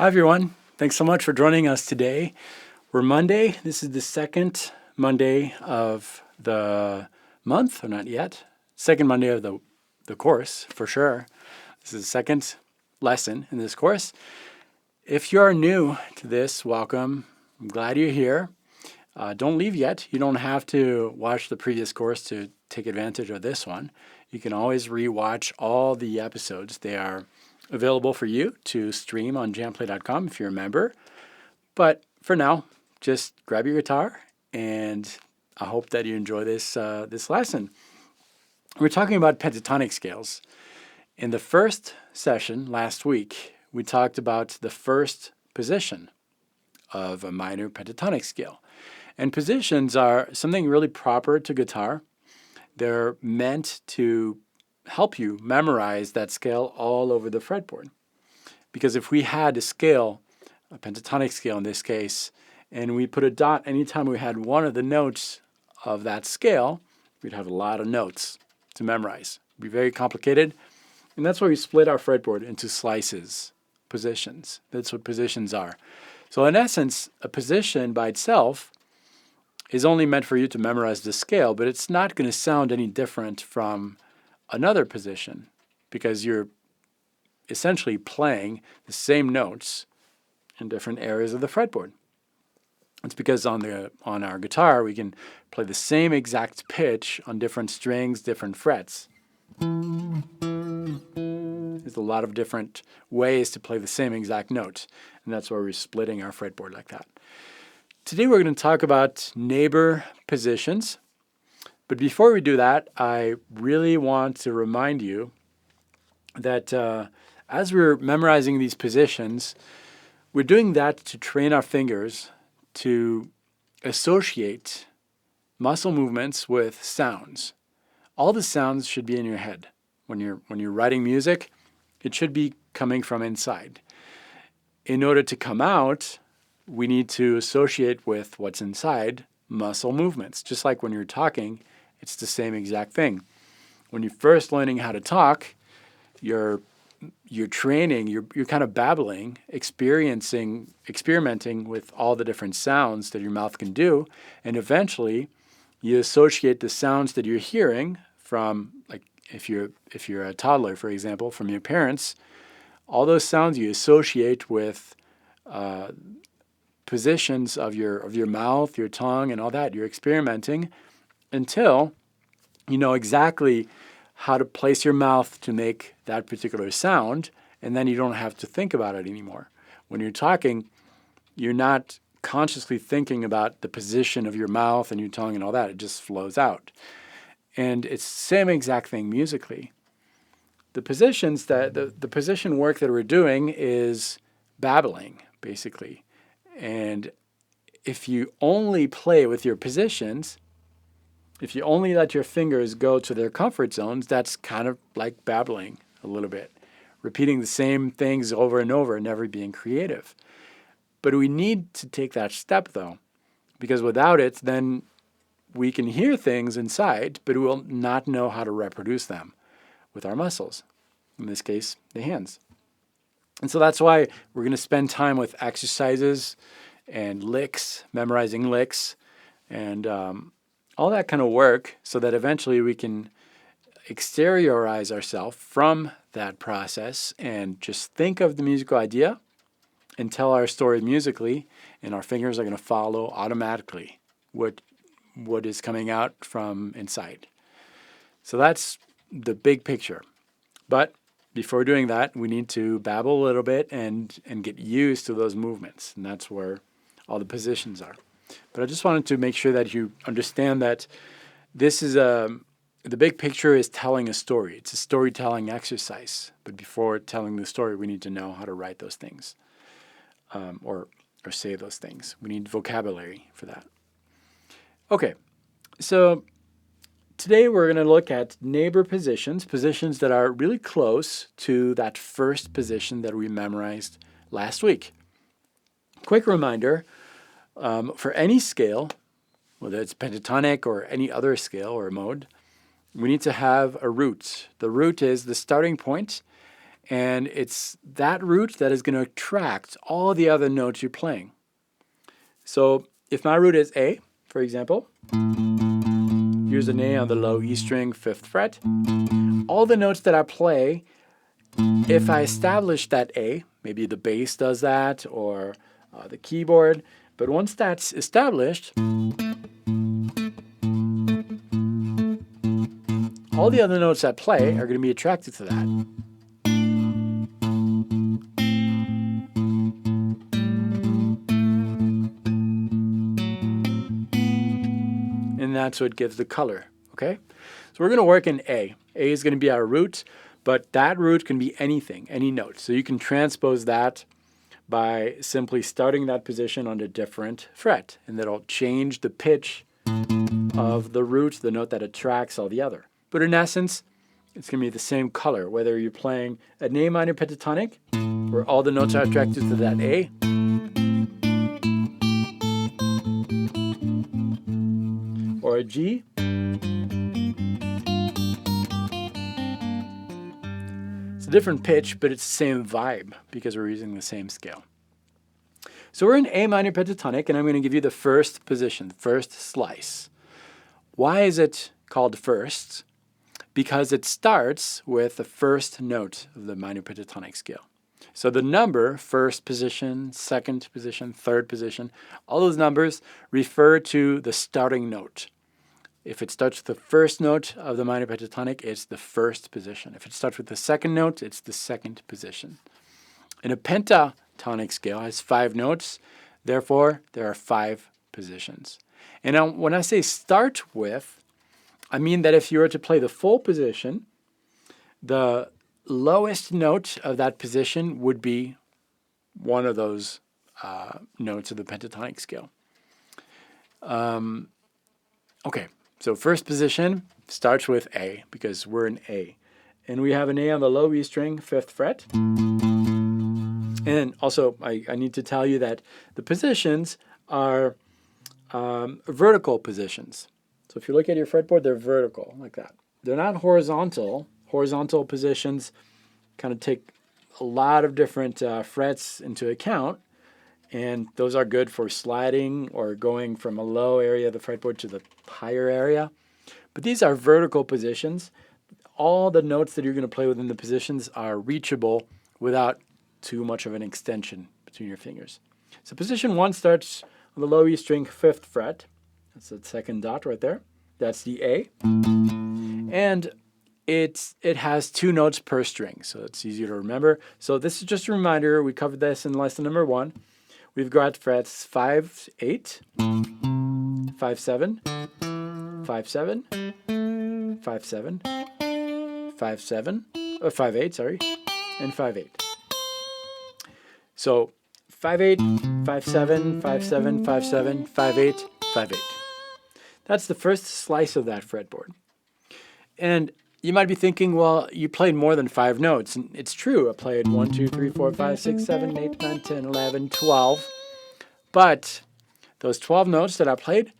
Hi, everyone. Thanks so much for joining us today. We're Monday. This is the second Monday of the month, or not yet. Second Monday of the course, for sure. This is the second lesson in this course. If you're new to this, welcome. I'm glad you're here. Don't leave yet. You don't have to watch the previous course to take advantage of this one. You can always rewatch all the episodes. They are available for you to stream on JamPlay.com if you're a member. But for now, just grab your guitar, and I hope that you enjoy this lesson. We're talking about pentatonic scales. In the first session last week, we talked about the first position of a minor pentatonic scale. And positions are something really proper to guitar. They're meant to help you memorize that scale all over the fretboard. Because if we had a scale, a pentatonic scale in this case, and we put a dot anytime we had one of the notes of that scale, we'd have a lot of notes to memorize. It'd be very complicated. And that's why we split our fretboard into slices, positions. That's what positions are. So in essence, a position by itself is only meant for you to memorize the scale, but it's not going to sound any different from another position because you're essentially playing the same notes in different areas of the fretboard. It's because on our guitar we can play the same exact pitch on different strings, different frets. There's a lot of different ways to play the same exact note, and that's why we're splitting our fretboard like that. Today we're going to talk about neighbor positions. But before we do that, I really want to remind you that as we're memorizing these positions, we're doing that to train our fingers to associate muscle movements with sounds. All the sounds should be in your head. When you're writing music, it should be coming from inside. In order to come out, we need to associate with what's inside muscle movements. Just like when you're talking, it's the same exact thing. When you're first learning how to talk, you're training, you're kind of babbling, experimenting with all the different sounds that your mouth can do, and eventually you associate the sounds that you're hearing from, like if you're a toddler, for example, from your parents, all those sounds you associate with positions of your mouth, your tongue, and all that. You're experimenting until you know exactly how to place your mouth to make that particular sound, and then you don't have to think about it anymore. When you're talking, you're not consciously thinking about the position of your mouth and your tongue and all that. It just flows out. And it's the same exact thing musically. The positions the position work that we're doing is babbling, basically. And if you only play with your positions, if you only let your fingers go to their comfort zones, that's kind of like babbling a little bit, repeating the same things over and over and never being creative. But we need to take that step, though, because without it, then we can hear things inside, but we will not know how to reproduce them with our muscles, in this case, the hands. And so that's why we're going to spend time with exercises and licks, memorizing licks, and all that kind of work so that eventually we can exteriorize ourselves from that process and just think of the musical idea and tell our story musically, and our fingers are going to follow automatically what is coming out from inside. So that's the big picture. But before doing that, we need to babble a little bit and get used to those movements, and that's where all the positions are. But I just wanted to make sure that you understand that this is the big picture is telling a story. It's a storytelling exercise. But before telling the story, we need to know how to write those things or say those things. We need vocabulary for that. Okay, so today we're going to look at neighbor positions that are really close to that first position that we memorized last week. Quick reminder, for any scale, whether it's pentatonic or any other scale or mode, we need to have a root. The root is the starting point, And it's that root that is going to attract all the other notes you're playing. So if my root is A, for example, here's an A on the low E string, 5th fret. All the notes that I play, if I establish that A, maybe the bass does that or the keyboard, but once that's established, all the other notes I play are going to be attracted to that. And that's what gives the color, okay? So we're going to work in A. A is going to be our root, but that root can be anything, any note. So you can transpose that by simply starting that position on a different fret, and that'll change the pitch of the root, the note that attracts all the other. But in essence, it's going to be the same color, whether you're playing an A minor pentatonic, where all the notes are attracted to that A, or a G, it's a different pitch, but it's the same vibe because we're using the same scale. So we're in A minor pentatonic, and I'm going to give you the first position, first slice. Why is it called first? Because it starts with the first note of the minor pentatonic scale. So the number, first position, second position, third position, all those numbers refer to the starting note. If it starts with the first note of the minor pentatonic, it's the first position. If it starts with the second note, it's the second position. And a pentatonic scale has 5 notes, therefore there are 5 positions. And now when I say start with, I mean that if you were to play the full position, the lowest note of that position would be one of those notes of the pentatonic scale. Okay, so first position starts with A because we're in A. And we have an A on the low E string, 5th fret. And also, I need to tell you that the positions are vertical positions. So if you look at your fretboard, they're vertical, like that. They're not horizontal. Horizontal positions kind of take a lot of different frets into account, and those are good for sliding or going from a low area of the fretboard to the higher area. But these are vertical positions. All the notes that you're going to play within the positions are reachable without too much of an extension between your fingers. So position 1 starts on the low E string, 5th fret. That's the second dot right there. That's the A. And it has 2 notes per string, so it's easier to remember. So this is just a reminder. We covered this in lesson number 1. We've got frets 5, 8, 5, 7, 5, 7, 5, 7, 5, 7, 5, 8, sorry, and 5, 8. So 5, 8, 5, 7, 5, 7, 5, 7, 5, 8, 5, 8. That's the first slice of that fretboard. And you might be thinking, well, you played more than 5 notes. And it's true. I played 1, 2, 3, 4, 5, 6, 7, 8, 9, 10, 11, 12. But those 12 notes that I played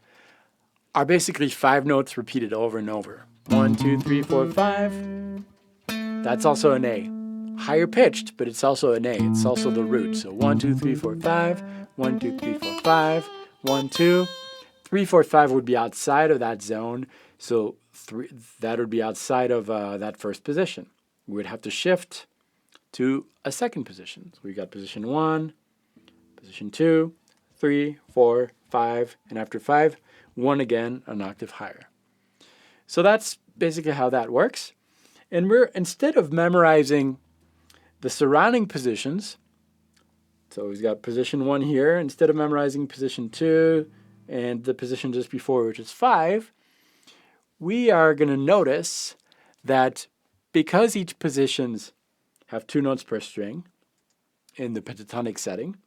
are basically 5 notes repeated over and over. 1, 2, 3, 4, 5. That's also an A. Higher pitched, but it's also an A. It's also the root. So 1, 2, 3, 4, 5. 1, 2, 3, 4, 5. 1, 2. 3, 4, 5 would be outside of that zone, so that would be outside of that first position. We would have to shift to a second position. So we got position 1, position 2, 3, 4, 5, and after 5, 1 again, an octave higher. So that's basically how that works. And instead of memorizing the surrounding positions, so we've got position 1 here, instead of memorizing position 2, and the position just before, which is 5, we are going to notice that because each positions have 2 notes per string in the pentatonic setting,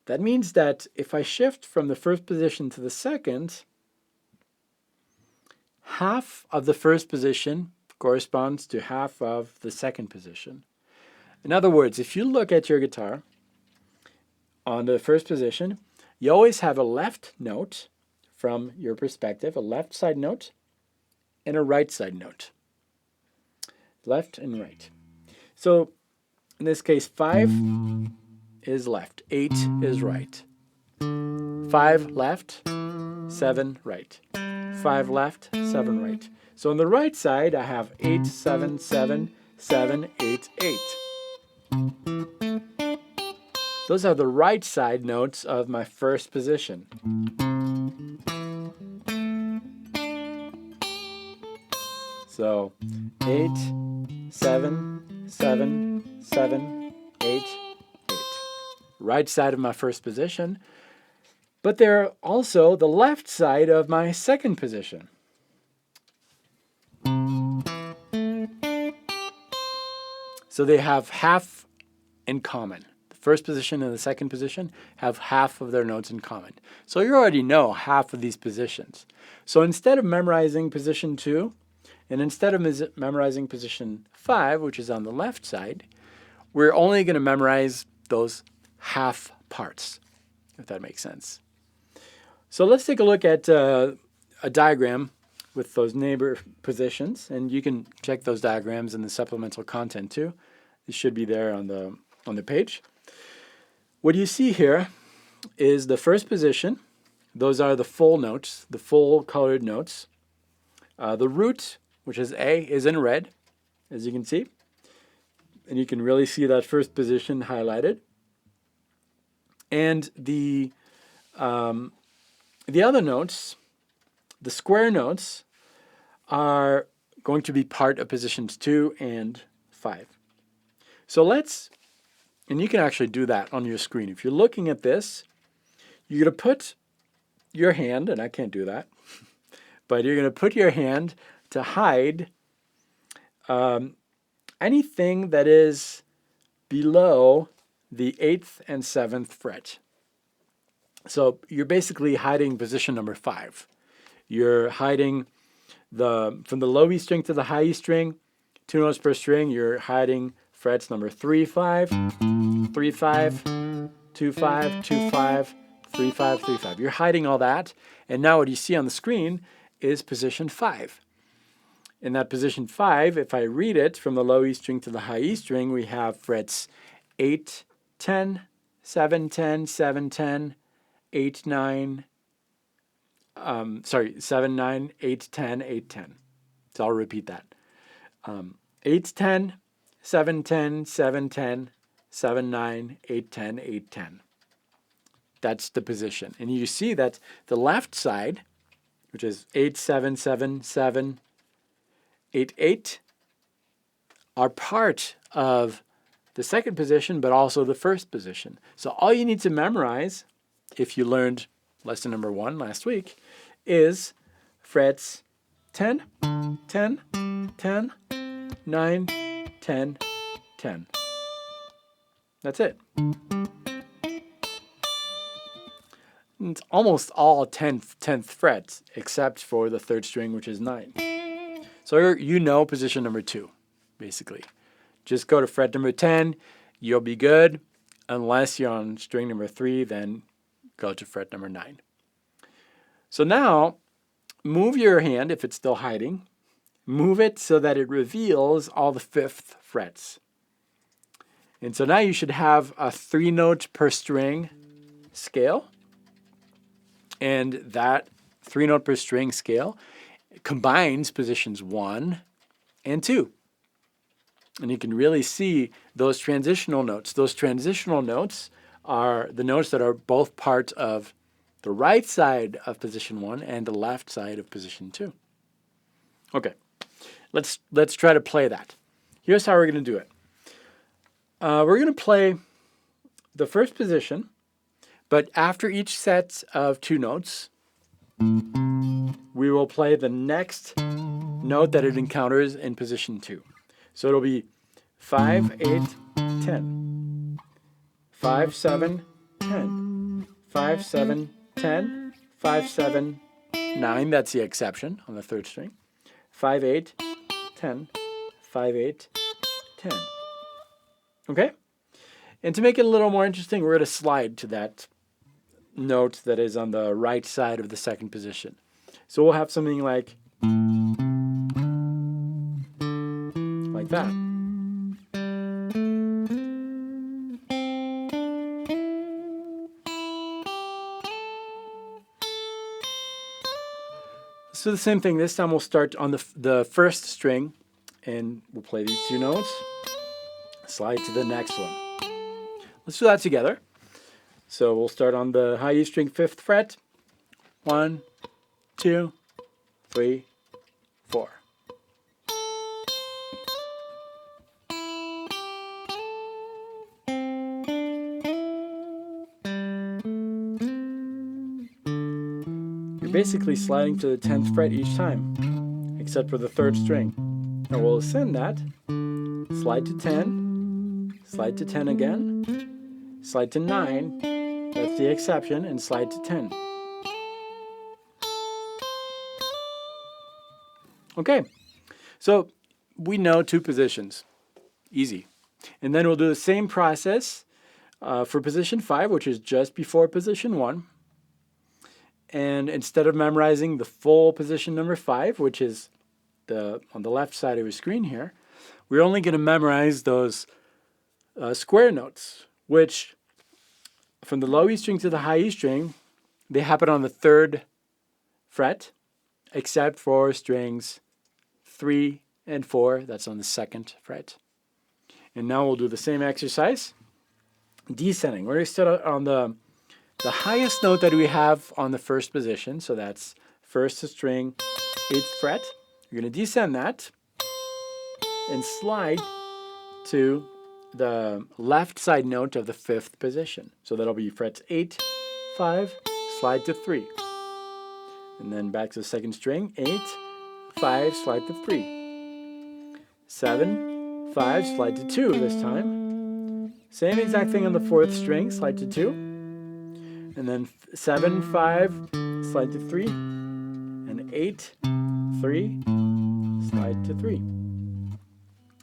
that means that if I shift from the first position to the second, half of the first position corresponds to half of the second position. In other words, if you look at your guitar on the first position, you always have a left note from your perspective, a left side note and a right side note. Left and right. So in this case, 5 is left, 8 is right. 5 left, 7 right. 5 left, 7 right. So on the right side, I have 8, 7, 7, 7, 8, 8. Those are the right side notes of my first position. So 8, 7, 7, 7, 8, 8. Right side of my first position. But they're also the left side of my second position. So they have half in common. The first position and the second position have half of their notes in common. So you already know half of these positions. So instead of memorizing position 2, and instead of memorizing position 5, which is on the left side, we're only going to memorize those half parts, if that makes sense. So let's take a look at a diagram with those neighbor positions, and you can check those diagrams in the supplemental content too. It should be there on the page. What you see here is the first position. Those are the full notes, the full colored notes. The root, which is A, is in red, as you can see. And you can really see that first position highlighted. And the other notes, the square notes, are going to be part of positions 2 and 5. So let's, and you can actually do that on your screen. If you're looking at this, you're going to put your hand, and I can't do that, but you're going to put your hand to hide anything that is below the 8th and 7th fret. So you're basically hiding position number 5. You're hiding from the low E string to the high E string, 2 notes per string. You're hiding frets number 3, 5, 3, 5, 2, 5, 2, 5, 3, 5, 3, 5. You're hiding all that. And now what you see on the screen is position 5. In that position 5, if I read it from the low E string to the high E string, we have frets 8, 10, 7, 10, 7, 10, 8, 9, 7, 9, 8, 10, 8, 10. So I'll repeat that. 8, 10, 7, 10, 7, 10, 7, 9, 8, 10, 8, 10. That's the position. And you see that the left side, which is 8, 7, 7, 7, 8, 8, are part of the second position, but also the first position. So all you need to memorize, if you learned lesson number 1 last week, is frets 10, 10, 10, 9, 10, 10. That's it. It's almost all 10th frets, except for the 3rd string, which is 9. So you know position number 2, basically. Just go to fret number 10, you'll be good. Unless you're on string number 3, then go to fret number 9. So now, move your hand, if it's still hiding, move it so that it reveals all the 5th frets. And so now you should have a 3 note per string scale. And that 3 note per string scale combines positions 1 and 2. And you can really see those transitional notes. Those transitional notes are the notes that are both part of the right side of position 1 and the left side of position 2. Okay, let's try to play that. Here's how we're going to do it. We're going to play the first position, but after each set of 2 notes, we will play the next note that it encounters in position 2. So it'll be 5, 8, 10. 5, 7, 10. 5, 7, 10. 5, 7, 9. That's the exception on the 3rd string. 5, 8, 10. 5, 8, 10. Okay? And to make it a little more interesting, we're going to slide to that note that is on the right side of the second position. So we'll have something like that. So the same thing. This time we'll start on the first string, and we'll play these two notes. Slide to the next one. Let's do that together. So we'll start on the high E string 5th fret. 1, 2, 3, 4. You're basically sliding to the 10th fret each time, except for the 3rd string. Now we'll ascend that, slide to 10, slide to 10 again, slide to 9, that's the exception, and slide to 10. Okay, so we know 2 positions, easy. And then we'll do the same process for position 5, which is just before position 1. And instead of memorizing the full position number 5, which is on the left side of your screen here, we're only going to memorize those square notes, which from the low E string to the high E string, they happen on the 3rd fret, except for strings 3 and 4, that's on the 2nd fret. And now we'll do the same exercise, descending. We're going to start on the highest note that we have on the first position, so that's 1st string, 8th fret. You're going to descend that and slide to the left side note of the 5th position. So that'll be frets 8, 5, slide to 3. And then back to the 2nd string, 8, 5, slide to 3. 7, 5, slide to 2 this time. Same exact thing on the 4th string, slide to 2. And then 7, 5, slide to 3. And 8, 3, slide to 3.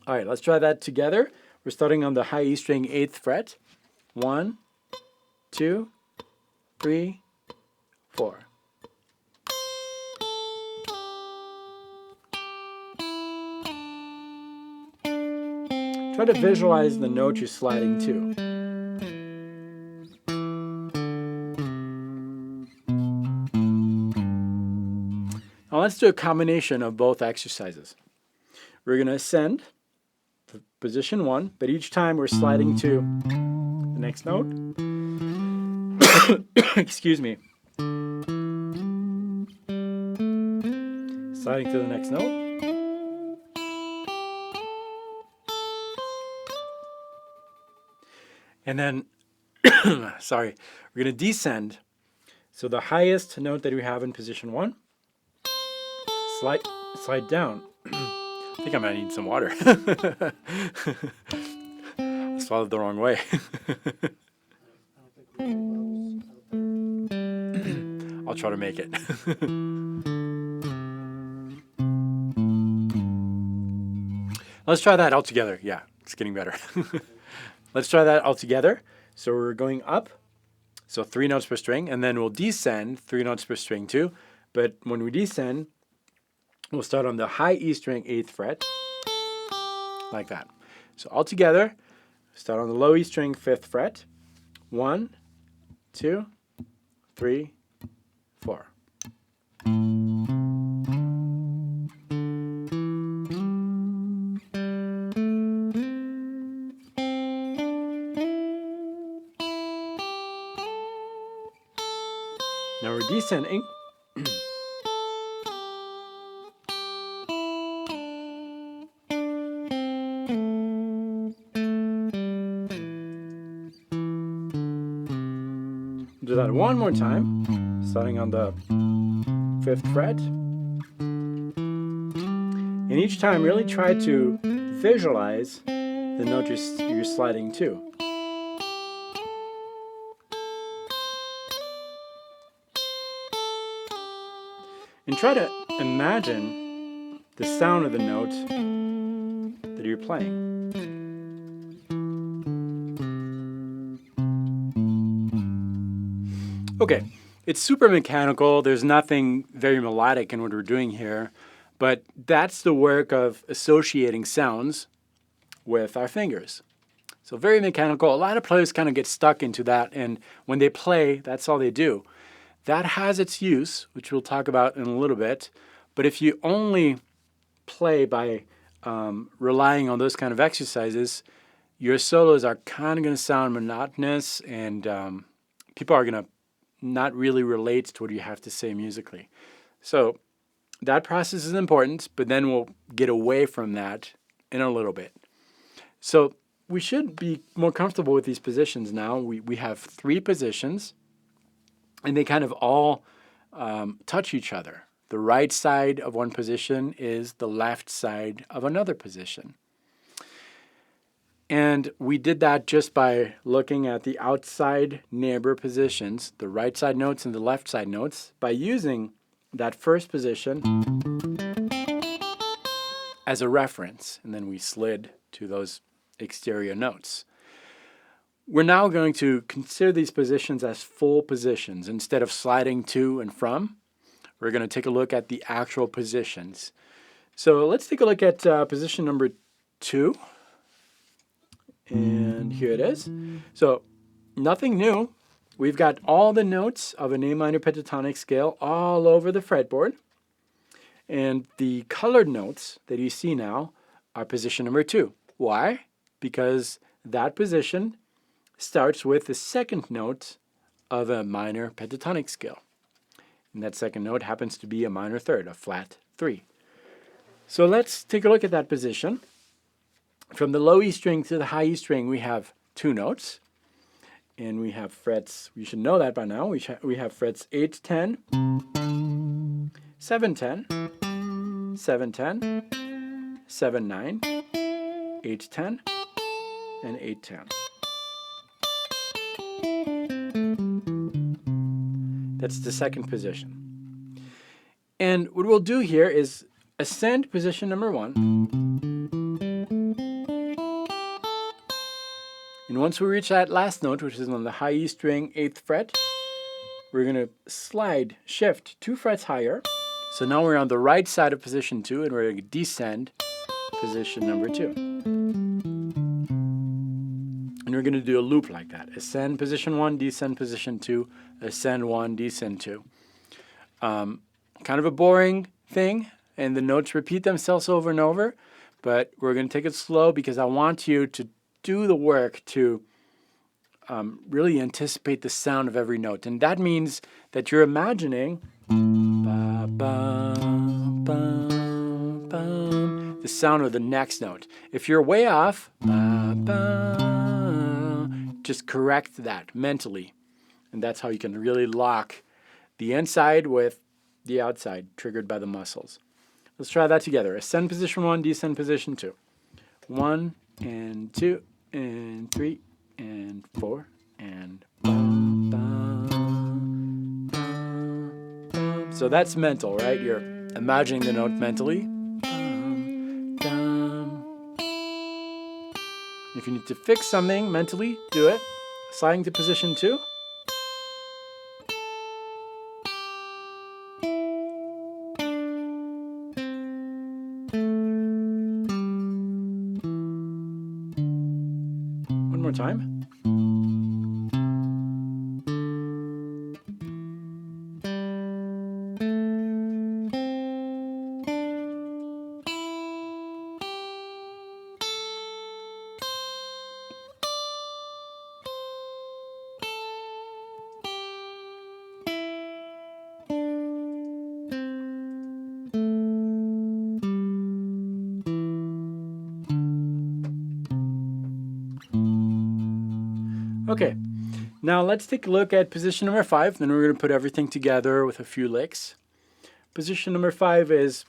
All right, let's try that together. We're starting on the high E string 8th fret. 1, 2, 3, 4. Try to visualize the note you're sliding to. Now let's do a combination of both exercises. We're going to ascend to position 1, but each time we're sliding to the next note. Excuse me. Sliding to the next note. And then, sorry, we're going to descend. So the highest note that we have in position 1, slide down. I think I might need some water. I swallowed the wrong way. I'll try to make it. Let's try that all together. Yeah, it's getting better. Let's try that all together. So we're going up, so 3 notes per string, and then we'll descend 3 notes per string too. But when we descend, we'll start on the high E string 8th fret, like that. So all together, start on the low E string 5th fret. 1, 2, 3, 4. Now we're descending. Do that one more time, starting on the 5th fret. And each time really try to visualize the note you're sliding to. And try to imagine the sound of the note that you're playing. Okay, it's super mechanical. There's nothing very melodic in what we're doing here, but that's the work of associating sounds with our fingers. So very mechanical. A lot of players kind of get stuck into that, and when they play, that's all they do. That has its use, which we'll talk about in a little bit. But if you only play by relying on those kind of exercises, your solos are kind of going to sound monotonous, and people are going to not really relate to what you have to say musically. So that process is important, but then we'll get away from that in a little bit. So we should be more comfortable with these positions now. We have 3 positions, and they kind of all touch each other. The right side of one position is the left side of another position. And we did that just by looking at the outside neighbor positions, the right side notes and the left side notes, by using that first position as a reference. And then we slid to those exterior notes. We're now going to consider these positions as full positions. Instead of sliding to and from, we're going to take a look at the actual positions. So let's take a look at position number 2. And here it is. So nothing new. We've got all the notes of an A minor pentatonic scale all over the fretboard. And the colored notes that you see now are position number 2. Why? Because that position starts with the second note of a minor pentatonic scale. And that second note happens to be a minor third, a flat 3. So let's take a look at that position. From the low E string to the high E string, we have 2 notes. And we have frets, you should know that by now, we have frets 8, 10, 7, 10, 7, 10, 7, 9, 8, 10, and 8, 10. That's the second position. And what we'll do here is ascend position number 1. And once we reach that last note, which is on the high E string, 8th fret, we're going to slide, shift 2 frets higher. So now we're on the right side of position 2, and we're going to descend position number 2. And we're going to do a loop like that. Ascend position 1, descend position 2, ascend 1, descend 2. Kind of a boring thing, and the notes repeat themselves over and over, but we're going to take it slow because I want you to do the work to really anticipate the sound of every note. And that means that you're imagining ba, ba, ba, ba, the sound of the next note. If you're way off, ba, ba, just correct that mentally. And that's how you can really lock the inside with the outside, triggered by the muscles. Let's try that together. Ascend position 1, descend position 2. 1 and 2 and 3 and 4 and bum, bum, bum, bum. So that's mental, right? You're imagining the note mentally. Bum, bum. If you need to fix something mentally, do it. Sliding to position 2. One more time. Okay, now let's take a look at position number 5. Then we're going to put everything together with a few licks. Position number 5 is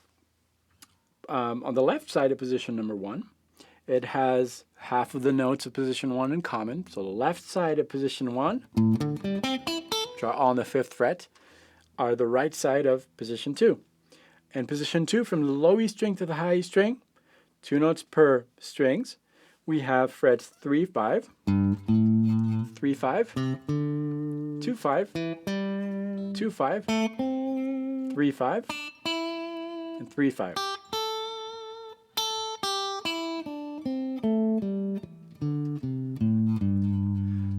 on the left side of position number 1. It has half of the notes of position 1 in common. So the left side of position 1, which are all on the 5th fret, are the right side of position 2. And position 2, from the low E string to the high E string, 2 notes per strings, we have frets 3, 5, 3, 5, 2, 5, 2, 5, 3, 5, and 3, 5.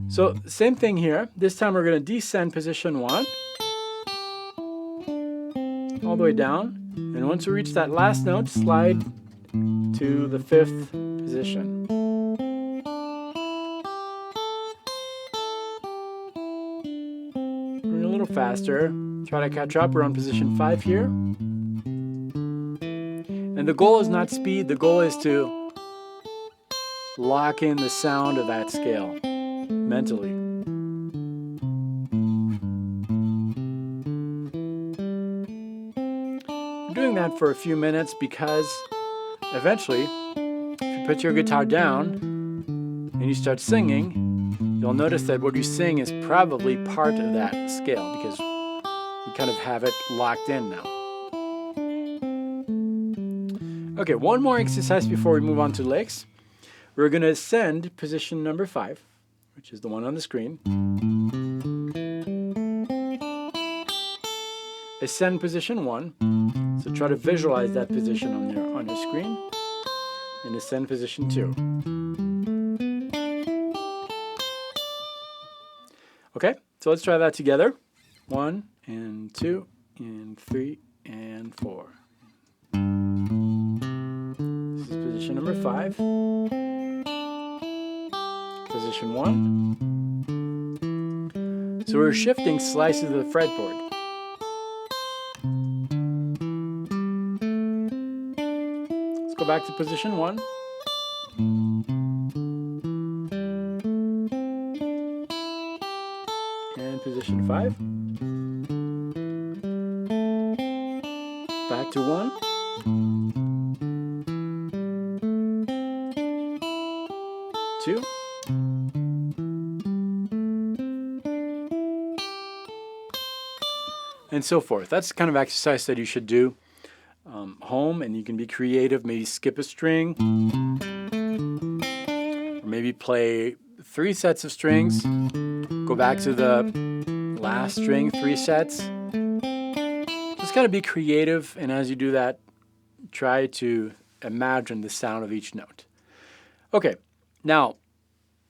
So same thing here. This time we're going to descend position 1. all the way down. And once we reach that last note, slide to the 5th position. Going a little faster. Try to catch up. We're on position 5 here. And the goal is not speed. The goal is to lock in the sound of that scale mentally. I'm doing that for a few minutes because eventually, if you put your guitar down and you start singing, you'll notice that what you sing is probably part of that scale because we kind of have it locked in now. Okay, one more exercise before we move on to licks. We're going to ascend position number 5, which is the one on the screen. Ascend position 1. So try to visualize that position on your screen. And ascend position 2. Okay, so let's try that together. 1 and 2 and 3 and 4. This is position number 5. Position 1. So we're shifting slices of the fretboard. Let's go back to position 1. And position 5. Back to 1. 2. And so forth. That's the kind of exercise that you should do home, and you can be creative. Maybe skip a string, or maybe play 3 sets of strings. Go back to the last string, 3 sets. Just gotta be creative, and as you do that, try to imagine the sound of each note. Okay, now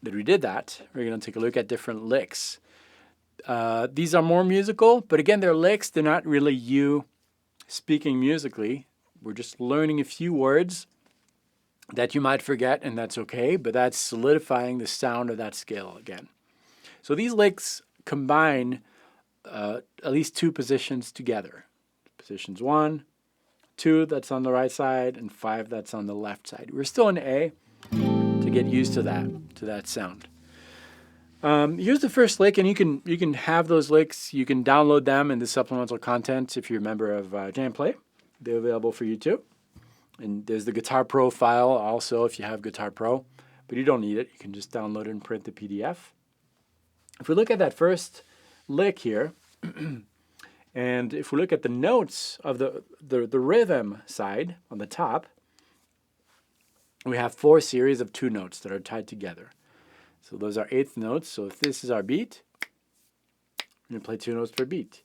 that we did that, we're gonna take a look at different licks. These are more musical, but again, they're licks. They're not really you speaking musically. We're just learning a few words that you might forget, and that's okay, but that's solidifying the sound of that scale again. So these licks combine at least 2 positions together. Positions 1, 2, that's on the right side, and 5, that's on the left side. We're still in A to get used to that sound. Here's the first lick, and you can have those licks. You can download them in the supplemental content if you're a member of JamPlay. They're available for you too. And there's the Guitar Pro file also if you have Guitar Pro, but you don't need it. You can just download it and print the PDF. If we look at that first lick here, and if we look at the notes of the rhythm side on the top, we have 4 series of 2 notes that are tied together. So those are 8th notes. So if this is our beat, we're going to play 2 notes per beat.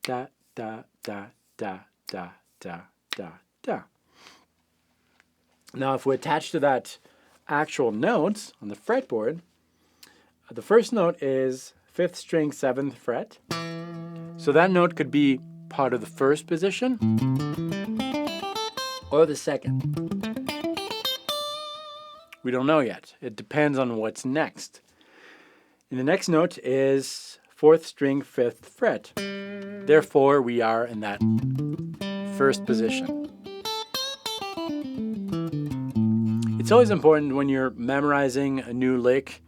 Da, da, da, da, da, da, da, da. Now if we attach to that actual notes on the fretboard, the first note is 5th string, 7th fret. So that note could be part of the first position or the second. We don't know yet. It depends on what's next. And the next note is 4th string, 5th fret. Therefore, we are in that first position. It's always important when you're memorizing a new lick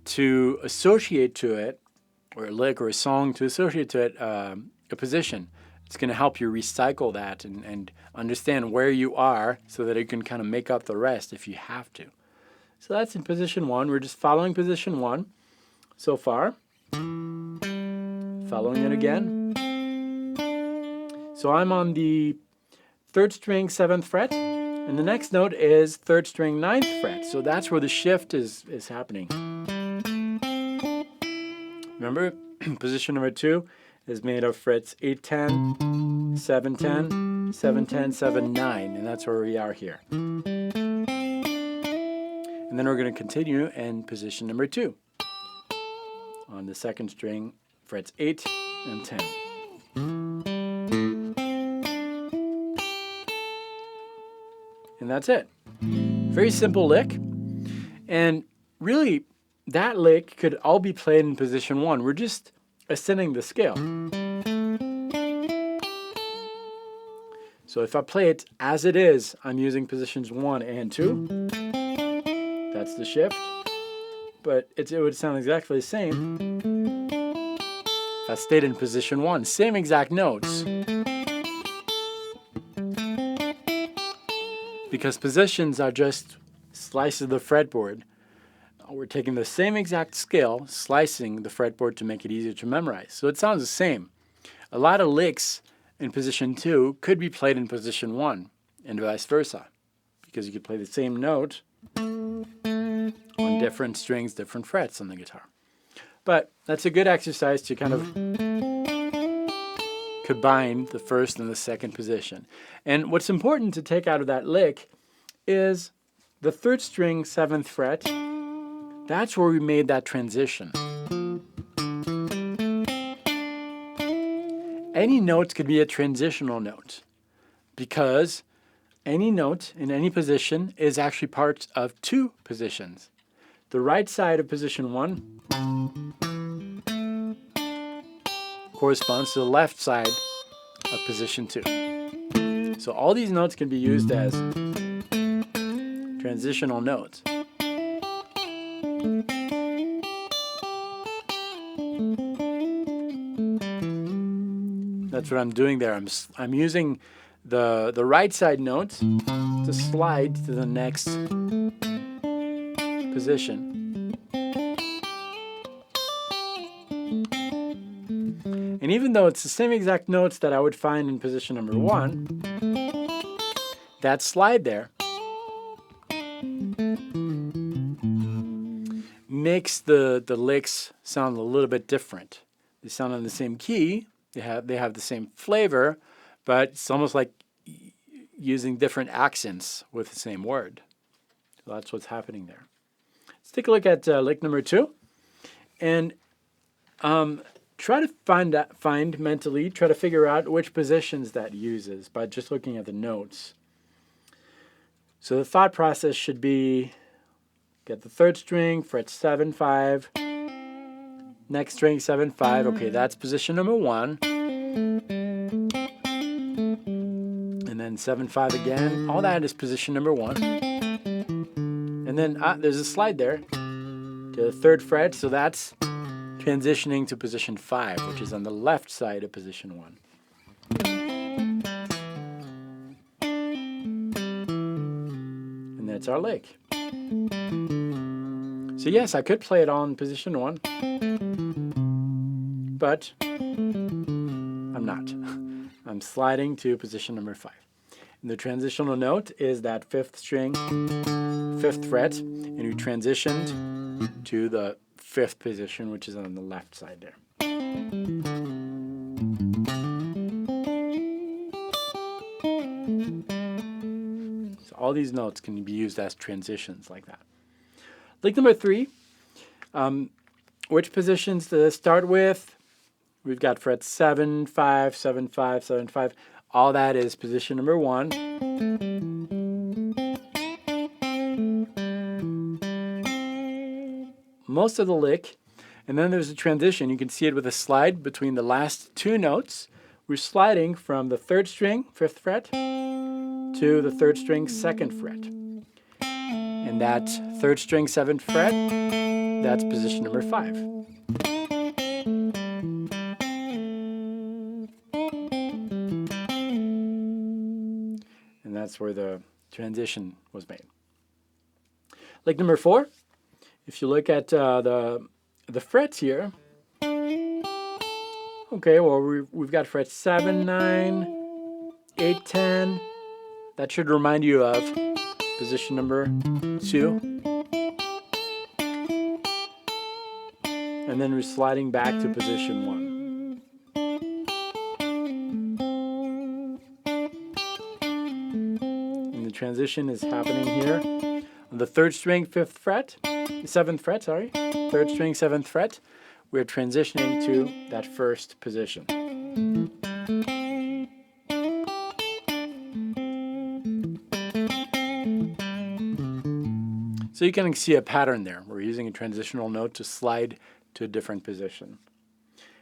to associate to it, or a lick or a song, to associate to it a position. It's going to help you recycle that and understand where you are so that you can kind of make up the rest if you have to. So that's in position 1. We're just following position 1 so far. Following it again. So I'm on the 3rd string, 7th fret, and the next note is 3rd string, 9th fret. So that's where the shift is happening. Remember, position number 2 is made of frets 8-10, 7-10, 7-10, 7-9, and that's where we are here. And then we're going to continue in position number 2 on the 2nd string, frets 8 and 10. And that's it. Very simple lick. And really, that lick could all be played in position 1. We're just ascending the scale. So if I play it as it is, I'm using positions 1 and 2. That's the shift. But it would sound exactly the same if I stayed in position 1. Same exact notes. Because positions are just slices of the fretboard. We're taking the same exact scale, slicing the fretboard to make it easier to memorize. So it sounds the same. A lot of licks in position 2 could be played in position 1 and vice versa, because you could play the same note on different strings, different frets on the guitar. But that's a good exercise to kind of combine the first and the second position. And what's important to take out of that lick is the 3rd string, 7th fret. That's where we made that transition. Any note could be a transitional note, because any note in any position is actually part of 2 positions. The right side of position 1 corresponds to the left side of position 2. So all these notes can be used as transitional notes. That's what I'm doing there. I'm using the right side notes to slide to the next position. And even though it's the same exact notes that I would find in position number 1, that slide there makes the licks sound a little bit different. They sound in the same key. They have the same flavor, but it's almost like using different accents with the same word. So that's what's happening there. Let's take a look at lick number 2, and try to find mentally, try to figure out which positions that uses by just looking at the notes. So the thought process should be: get the 3rd string, fret 7, 5. Next string, 7, 5. Okay, that's position number 1. And then 7, 5 again. All that is position number 1. And then there's a slide there to the 3rd fret, so that's transitioning to position 5, which is on the left side of position 1. And that's our lick. So yes, I could play it on position 1, but I'm not. I'm sliding to position number 5. And the transitional note is that 5th string, 5th fret, and we transitioned to the 5th position, which is on the left side there. So all these notes can be used as transitions like that. Lick number 3, which positions to start with? We've got fret 7, 5, 7, 5, 7, 5. All that is position number 1. Most of the lick, and then there's a transition. You can see it with a slide between the last 2 notes. We're sliding from the 3rd string, 5th fret, to the 3rd string, 2nd fret. And that 3rd string, 7th fret, that's position number 5. And that's where the transition was made. Lick number 4, if you look at the frets here, okay, well we've got fret 7, 9, 8, 10. That should remind you of position number 2. And then we're sliding back to position 1. And the transition is happening here on the 3rd string, 5th fret, 7th fret, sorry. 3rd string, 7th fret. We're transitioning to that 1st position. So you can see a pattern there. We're using a transitional note to slide to a different position.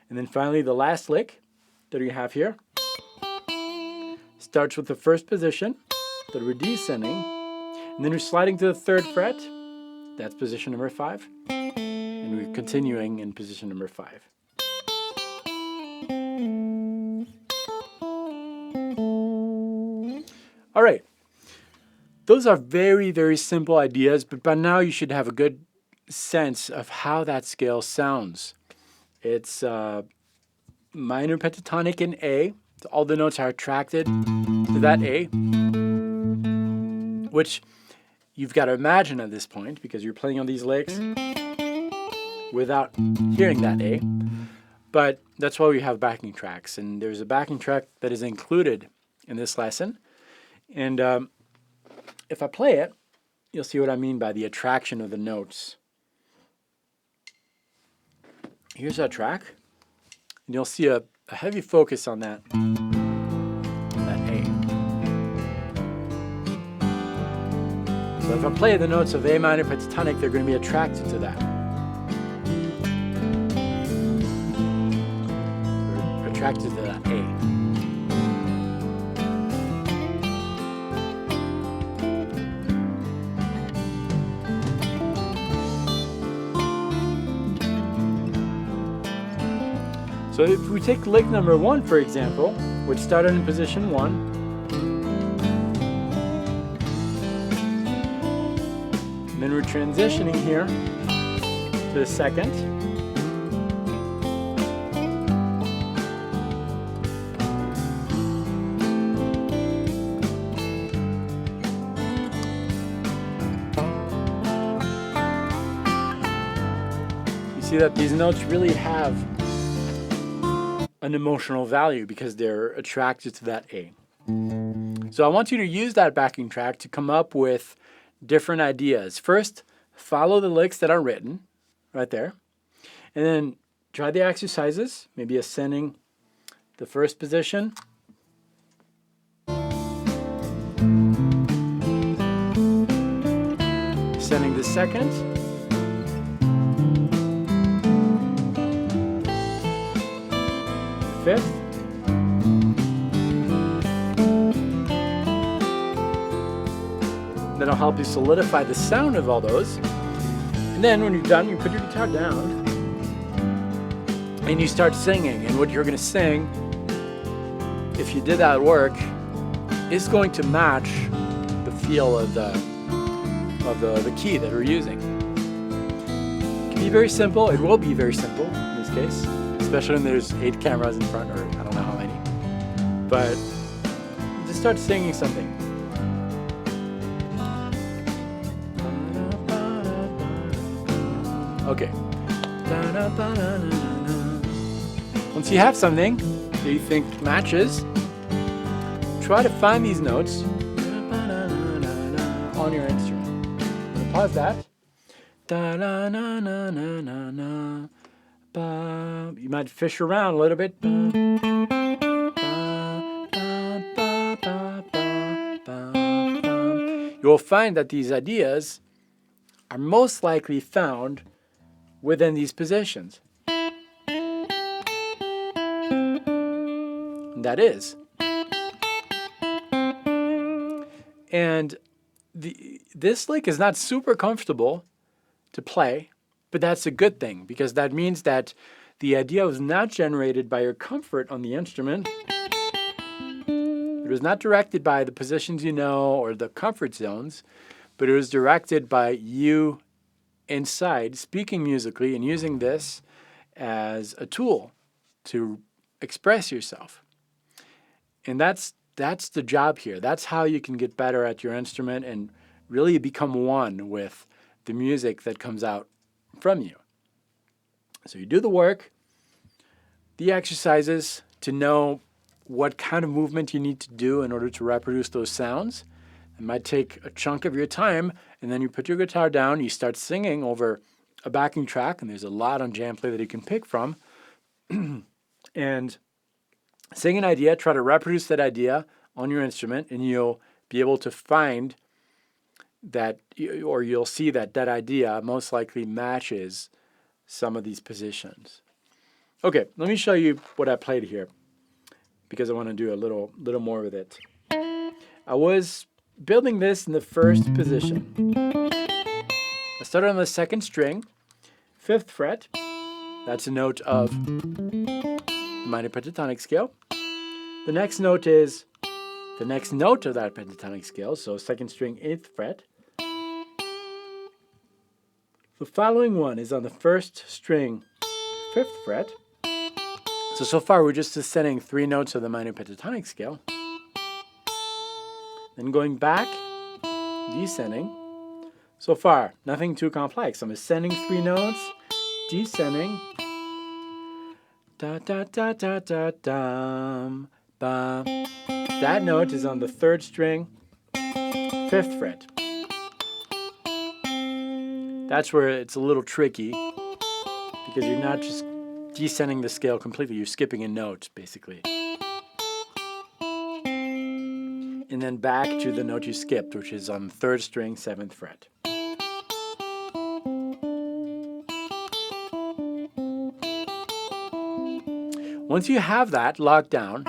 And then finally, the last lick that we have here starts with the first position that we're descending, and then we're sliding to the 3rd fret. That's position number 5. And we're continuing in position number 5. All right. Those are very, very simple ideas, but by now you should have a good sense of how that scale sounds. It's minor pentatonic in A. So all the notes are attracted to that A, which you've got to imagine at this point because you're playing on these licks without hearing that A. But that's why we have backing tracks. And there's a backing track that is included in this lesson. And if I play it, you'll see what I mean by the attraction of the notes. Here's that track. And you'll see a heavy focus on that A. So if I play the notes of A minor pentatonic, they're going to be attracted to that. They're attracted to that A. So if we take lick number 1, for example, which started in position 1, and then we're transitioning here to the 2nd, you see that these notes really have an emotional value because they're attracted to that A. So I want you to use that backing track to come up with different ideas. First, follow the licks that are written right there, and then try the exercises, maybe ascending the first position, ascending the second, fifth, then I'll help you solidify the sound of all those. And then when you're done, you put your guitar down and you start singing. And what you're going to sing, if you did that work, is going to match the feel of the key that we're using. It can be very simple. It will be very simple in this case, especially when there's 8 cameras in front, or I don't know how many. But just start singing something. Okay. Once you have something that you think matches, try to find these notes on your instrument. Pause that. You might fish around a little bit. You will find that these ideas are most likely found within these positions. And that is. And this lick is not super comfortable to play, but that's a good thing because that means that the idea was not generated by your comfort on the instrument. It was not directed by the positions you know or the comfort zones, but it was directed by you inside speaking musically and using this as a tool to express yourself. And that's the job here. That's how you can get better at your instrument and really become one with the music that comes out from you. So you do the work, the exercises to know what kind of movement you need to do in order to reproduce those sounds. It might take a chunk of your time, and then you put your guitar down, you start singing over a backing track, and there's a lot on JamPlay that you can pick from, and sing an idea, try to reproduce that idea on your instrument, and you'll be able to find that, or you'll see that that idea most likely matches some of these positions. Okay, let me show you what I played here, because I want to do a little more with it. I was building this in the first position. I started on the second string, 5th fret. That's a note of the minor pentatonic scale. The next note is the next note of that pentatonic scale, so 2nd string, 8th fret. The following one is on the 1st string, 5th fret. So far we're just ascending 3 notes of the minor pentatonic scale. Then going back, descending. So far, nothing too complex. I'm ascending 3 notes, descending. Da da da da da dum ba. That note is on the 3rd string, 5th fret. That's where it's a little tricky, because you're not just descending the scale completely, you're skipping a note basically. And then back to the note you skipped, which is on 3rd string, 7th fret. Once you have that locked down,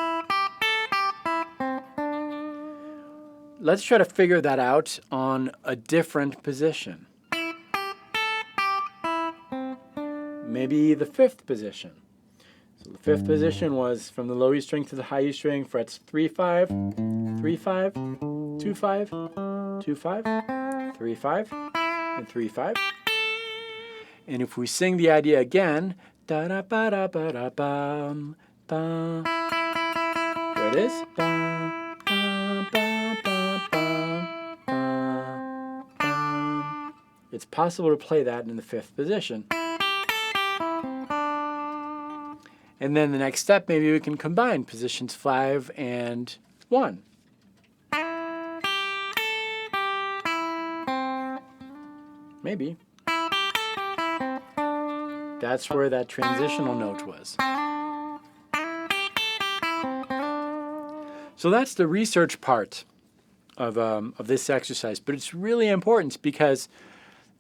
let's try to figure that out on a different position. Maybe the 5th position. So the 5th position was from the low E string to the high E string, frets 3, 5, 3, 5, 2, 5, 2, 5, 3, 5, and 3, 5. And if we sing the idea again, da da ba da ba da bum ba. There it is. Ba, ba, ba, ba, ba, ba, ba. It's possible to play that in the 5th position. And then the next step, maybe we can combine positions 5 and 1. Maybe. That's where that transitional note was. So that's the research part of this exercise, but it's really important because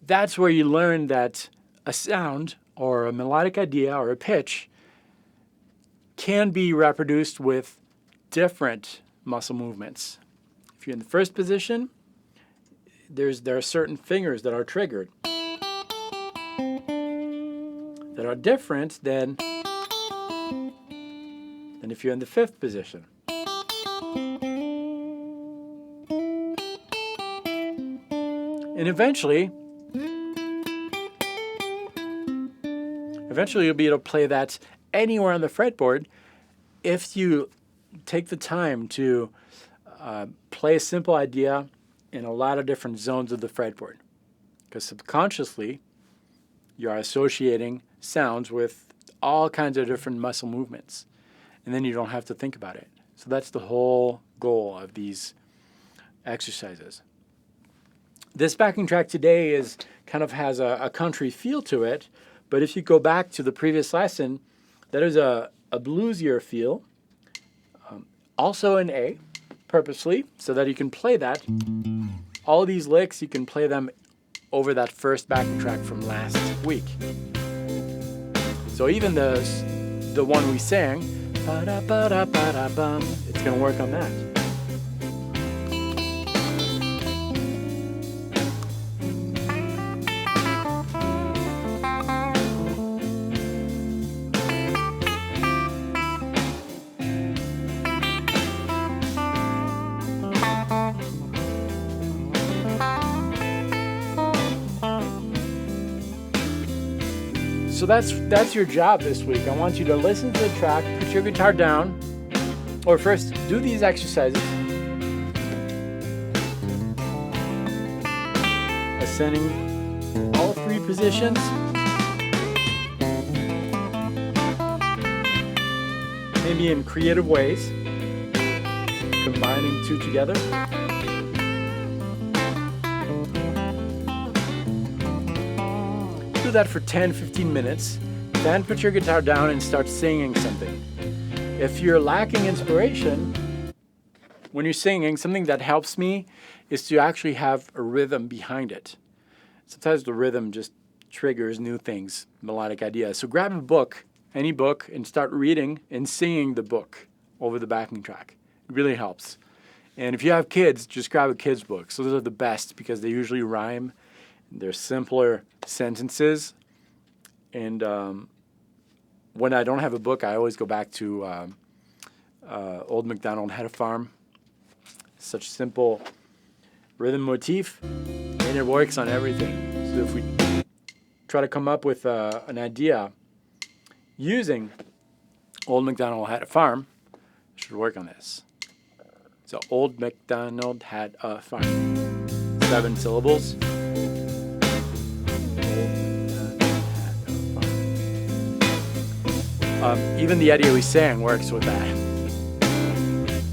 that's where you learn that a sound or a melodic idea or a pitch can be reproduced with different muscle movements. If you're in the 1st position, there are certain fingers that are triggered that are different than if you're in the 5th position. And eventually you'll be able to play that anywhere on the fretboard if you take the time to play a simple idea in a lot of different zones of the fretboard. Because subconsciously, you're associating sounds with all kinds of different muscle movements. And then you don't have to think about it. So that's the whole goal of these exercises. This backing track today has a country feel to it, but if you go back to the previous lesson, that is a bluesier feel, also in A, purposely, so that you can play that. All these licks, you can play them over that first backing track from last week. So even the one we sang, ba-da-ba-da-ba-da-bum, it's going to work on that. So that's your job this week. I want you to listen to the track, put your guitar down, or first do these exercises. Ascending all 3 positions. Maybe in creative ways, combining 2 together. Do that for 10-15 minutes, then put your guitar down and start singing something. If you're lacking inspiration when you're singing, something that helps me is to actually have a rhythm behind it. Sometimes the rhythm just triggers new things, melodic ideas. So grab a book, any book, and start reading and singing the book over the backing track. It really helps. And if you have kids, just grab a kid's book. So those are the best because they usually rhyme. They're simpler sentences. And when I don't have a book, I always go back to Old MacDonald Had a Farm. Such simple rhythm motif, and it works on everything. So if we try to come up with an idea using Old MacDonald Had a Farm, it should work on this. So Old MacDonald had a farm. 7 syllables. Even the idea we sang works with that.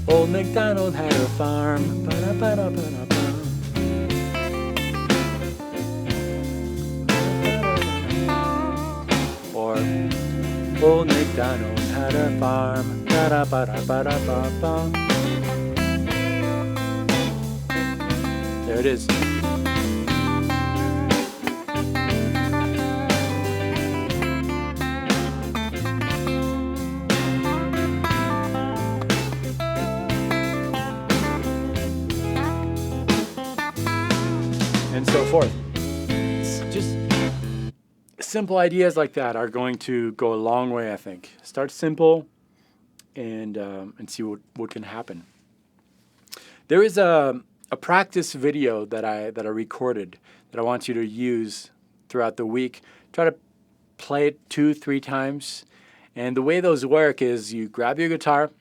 Old MacDonald had a farm. Ba-da-ba-da-ba-da-ba. Or Old MacDonald had a farm. Ba-da-ba-da-ba-da-ba-ba. There it is. And so forth. It's just simple ideas like that are going to go a long way, I think. Start simple and see what can happen. There is a practice video that I recorded that I want you to use throughout the week. Try to play it 2-3 times. And the way those work is you grab your guitar,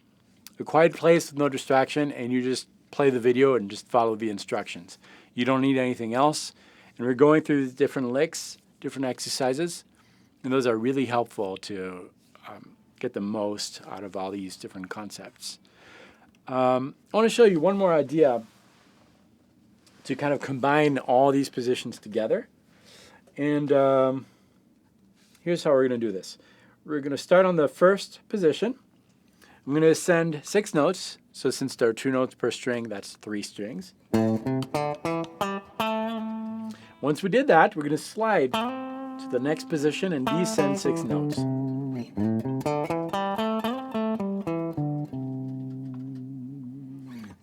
a quiet place with no distraction, and you just play the video and just follow the instructions. You don't need anything else. And we're going through the different licks, different exercises, and those are really helpful to get the most out of all these different concepts. I want to show you one more idea to kind of combine all these positions together. And here's how we're going to do this. We're going to start on the first position. I'm going to ascend 6 notes. So since there are 2 notes per string, that's 3 strings. Once we did that, we're going to slide to the next position and descend 6 notes.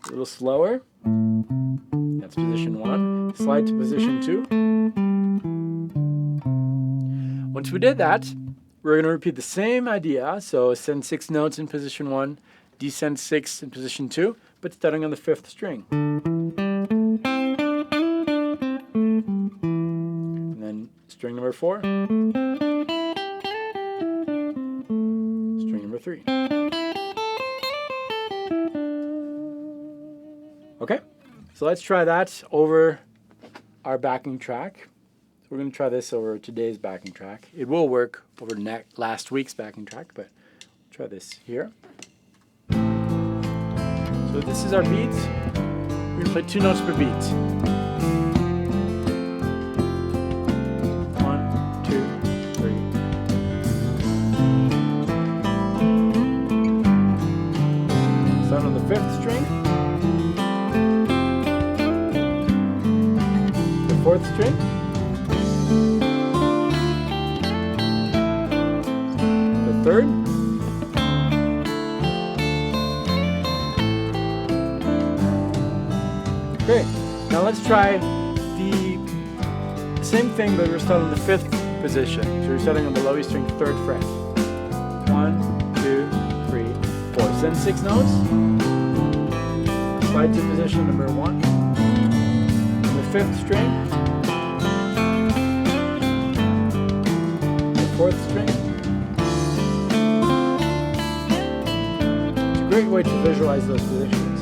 A little slower. That's position 1. Slide to position 2. Once we did that, we're going to repeat the same idea. So ascend 6 notes in position 1, descend 6 in position 2, but starting on the 5th string. And then string number 4. String number 3. Okay, so let's try that over our backing track. So we're going to try this over today's backing track. It will work over last week's backing track, but try this here. So this is our beat. We're going to play 2 notes per beat. 1, 2, 3. Start on the 5th string. The 4th string. The 3rd. Great. Now let's try the same thing, but we're starting on the 5th position. So we're starting on the low E string, 3rd fret. 1, 2, 3, 4. Ascend 6 notes. Slide to position number 1. On the 5th string. The 4th string. It's a great way to visualize those positions.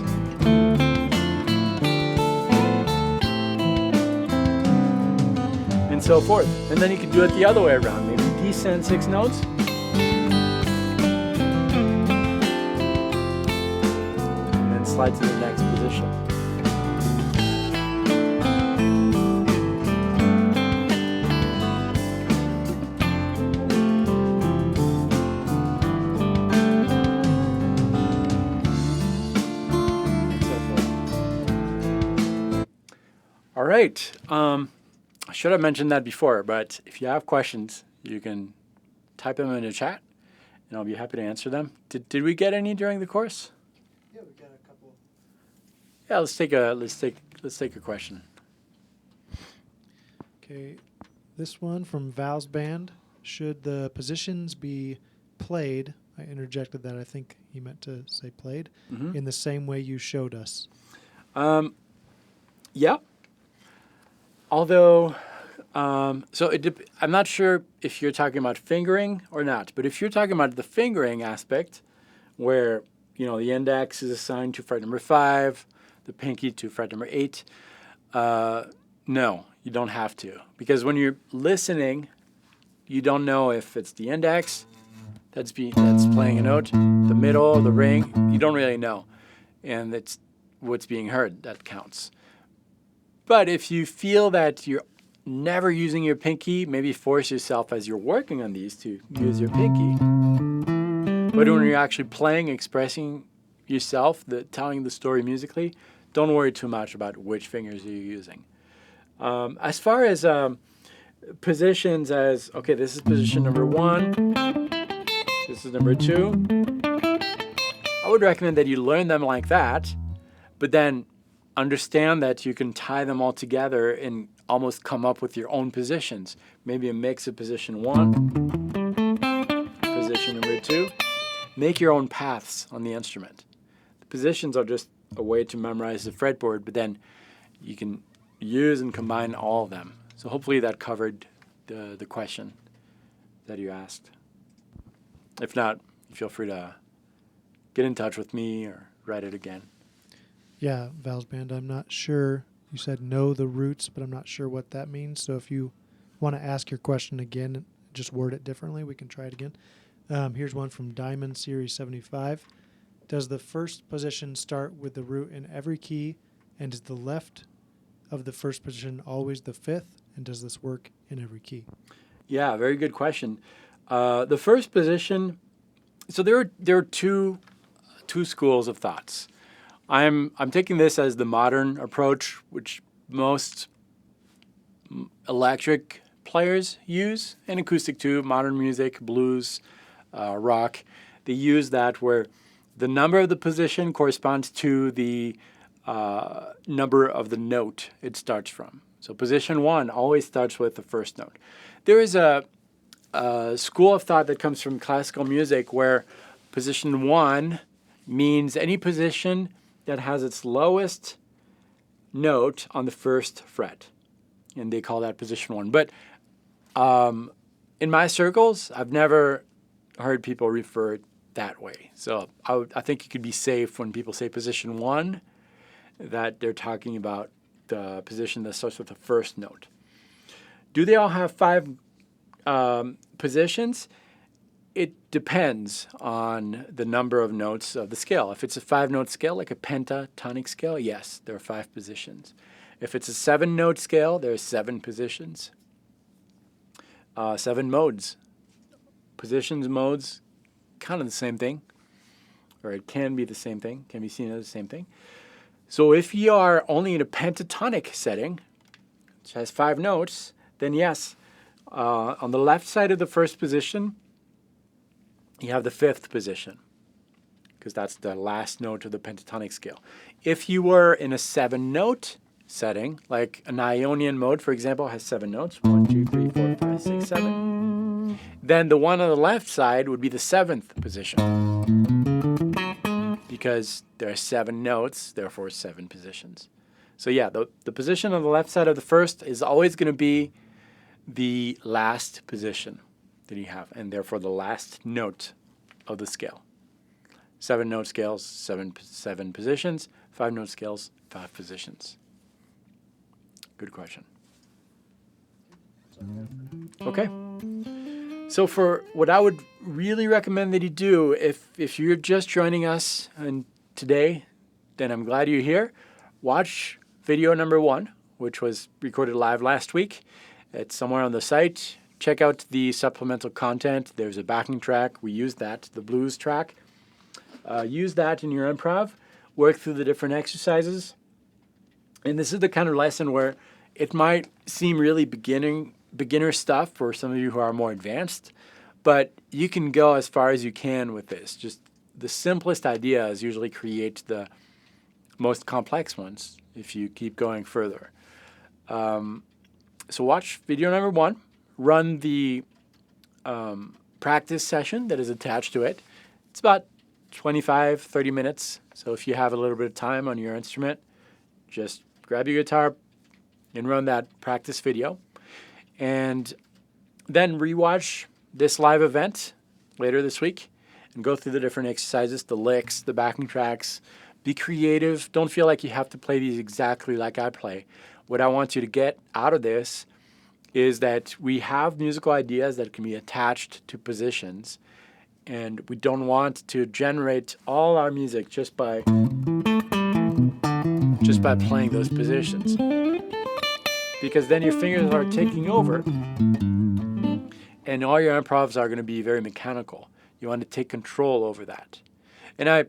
And so forth. And then you can do it the other way around. Maybe descend 6 notes. And then slide to the next position. And so forth. right. I should have mentioned that before, but if you have questions, you can type them in the chat, and I'll be happy to answer them. Did we get any during the course? Yeah, we got a couple. Yeah, let's take a question. Okay, this one from Val's band. Should the positions be played? I interjected that. I think he meant to say played in the same way you showed us. Yeah. Although, so I'm not sure if you're talking about fingering or not, but if you're talking about the fingering aspect, where the index is assigned to fret number 5, the pinky to fret number 8, no, you don't have to, because when you're listening, you don't know if it's the index that's playing a note, the middle, the ring. You don't really know, and it's what's being heard that counts. But if you feel that you're never using your pinky, maybe force yourself as you're working on these to use your pinky. But when you're actually playing, expressing yourself, telling the story musically, don't worry too much about which fingers you're using. As far as positions as, okay, this is position number 1, this is number 2, I would recommend that you learn them like that, but then understand that you can tie them all together and almost come up with your own positions. Maybe a mix of position 1, position number 2. Make your own paths on the instrument. The positions are just a way to memorize the fretboard, but then you can use and combine all of them. So hopefully that covered the question that you asked. If not, feel free to get in touch with me or write it again. Yeah, Val's band, I'm not sure. You said know the roots, but I'm not sure what that means. So if you want to ask your question again, just word it differently, we can try it again. Here's one from Diamond Series 75. Does the first position start with the root in every key, and is the left of the first position always the 5th, and does this work in every key? Yeah, very good question. The first position, so there are two schools of thoughts. I'm taking this as the modern approach, which most electric players use, and acoustic too, modern music, blues, rock. They use that where the number of the position corresponds to the number of the note it starts from. So position 1 always starts with the first note. There is a school of thought that comes from classical music where position 1 means any position that has its lowest note on the first fret, and they call that position 1. But in my circles, I've never heard people refer it that way. So I think you could be safe when people say position 1, that they're talking about the position that starts with the first note. Do they all have 5 positions? It depends on the number of notes of the scale. If it's a 5-note scale, like a pentatonic scale, yes, there are 5 positions. If it's a 7-note scale, there are 7 positions. 7 modes. Positions, modes, kind of the same thing, or it can be the same thing, can be seen as the same thing. So if you are only in a pentatonic setting, which has 5 notes, then yes, on the left side of the first position, you have the 5th position, because that's the last note of the pentatonic scale. If you were in a 7-note setting, like an Ionian mode, for example, has 7 notes, 1, 2, 3, 4, 5, 6, 7, then the one on the left side would be the 7th position, because there are 7 notes, therefore 7 positions. So yeah, the position on the left side of the first is always going to be the last position that you have, and therefore the last note of the scale. 7-note scales, 7 positions. 5-note scales, 5 positions. Good question. Okay. So for what I would really recommend that you do, if you're just joining us today, then I'm glad you're here. Watch video number 1, which was recorded live last week. It's somewhere on the site. Check out the supplemental content. There's a backing track. We use that, the blues track. Use that in your improv. Work through the different exercises. And this is the kind of lesson where it might seem really beginner stuff for some of you who are more advanced, but you can go as far as you can with this. Just the simplest ideas usually create the most complex ones if you keep going further. So watch video number 1, run the practice session that is attached to it. It's about 25, 30 minutes. So if you have a little bit of time on your instrument, just grab your guitar and run that practice video. And then rewatch this live event later this week and go through the different exercises, the licks, the backing tracks. Be creative. Don't feel like you have to play these exactly like I play. What I want you to get out of this is that we have musical ideas that can be attached to positions, and we don't want to generate all our music just by playing those positions, because then your fingers are taking over and all your improvs are going to be very mechanical. You want to take control over that. And I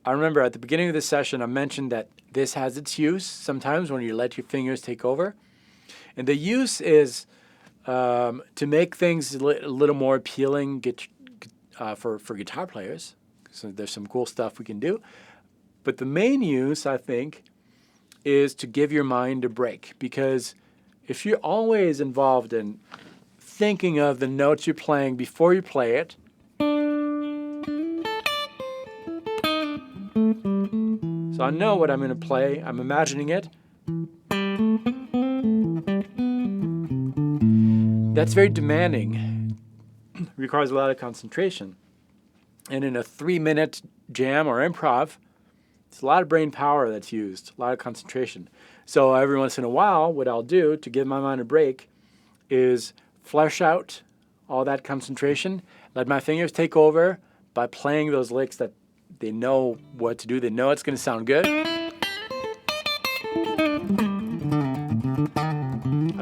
remember at the beginning of the session I mentioned that this has its use sometimes when you let your fingers take over. And the use is to make things a little more appealing for guitar players. So there's some cool stuff we can do. But the main use, I think, is to give your mind a break. Because if you're always involved in thinking of the notes you're playing before you play it, so I know what I'm going to play, I'm imagining it, that's very demanding, requires a lot of concentration. And in a 3-minute jam or improv, it's a lot of brain power that's used, a lot of concentration. So every once in a while, what I'll do to give my mind a break is flesh out all that concentration, let my fingers take over by playing those licks that they know what to do, they know it's going to sound good. I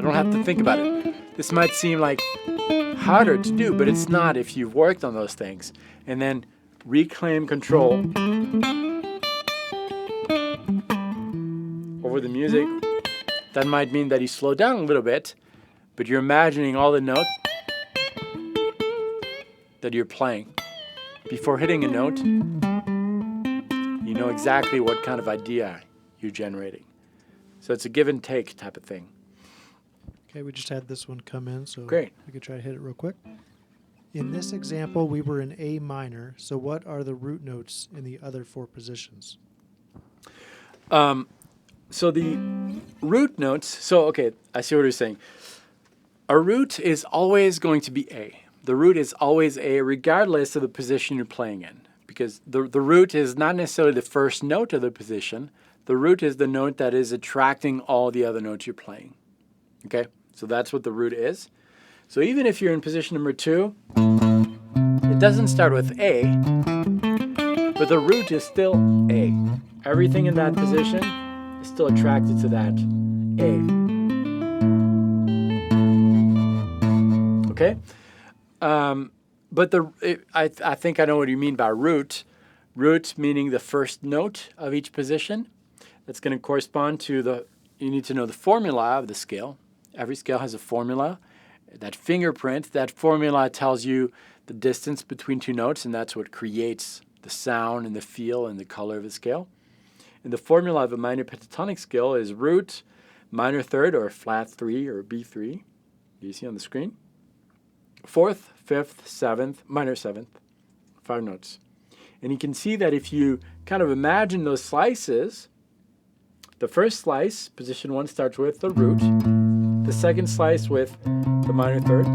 don't have to think about it. This might seem like harder to do, but it's not if you've worked on those things. And then reclaim control over the music. That might mean that you slow down a little bit, but you're imagining all the notes that you're playing. Before hitting a note, you know exactly what kind of idea you're generating. So it's a give and take type of thing. Okay, we just had this one come in, so Great. we could try to hit it real quick. In this example, we were in A minor, so what are the root notes in the other 4 positions? So the root notes, okay, I see what you're saying. A root is always going to be A. The root is always A regardless of the position you're playing in, because the root is not necessarily the first note of the position. The root is the note that is attracting all the other notes you're playing. Okay, so that's what the root is. So even if you're in position number 2, it doesn't start with A, but the root is still A. Everything in that position is still attracted to that A. Okay? But I think I know what you mean by root. Root meaning the first note of each position. That's going to correspond to you need to know the formula of the scale. Every scale has a formula. That fingerprint, that formula tells you the distance between 2 notes, and that's what creates the sound and the feel and the color of the scale. And the formula of a minor pentatonic scale is root, minor third, or flat 3, or B3. You see on the screen? 4th, 5th, 7th, minor 7th, 5 notes. And you can see that if you kind of imagine those slices, the first slice, position 1, starts with the root. The second slice with the minor third.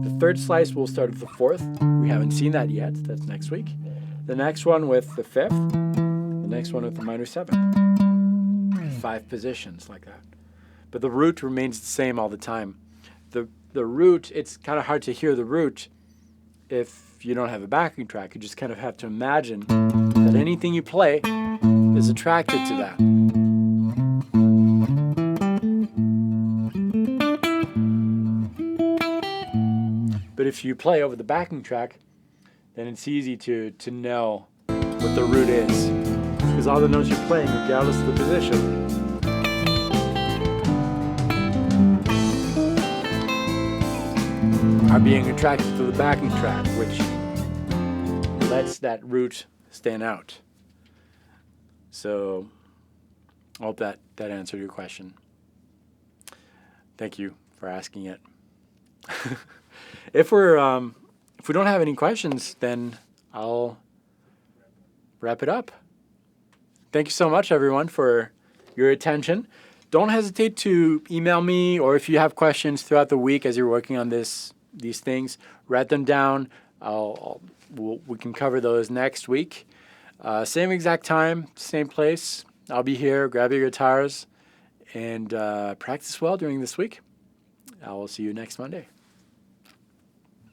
The third slice will start with the 4th. We haven't seen that yet. That's next week. The next one with the 5th. The next one with the minor 7th. 5 positions like that. But the root remains the same all the time. The root, it's kind of hard to hear the root if you don't have a backing track. You just kind of have to imagine that anything you play is attracted to that. But if you play over the backing track, then it's easy to know what the root is. Because all the notes you're playing, regardless of the position, are being attracted to the backing track, which lets that root stand out. So I hope that answered your question. Thank you for asking it. If we don't have any questions, then I'll wrap it up. Thank you so much, everyone, for your attention. Don't hesitate to email me, or if you have questions throughout the week as you're working on these things, write them down. We can cover those next week. Same exact time, same place. I'll be here. Grab your guitars and practice well during this week. I will see you next Monday.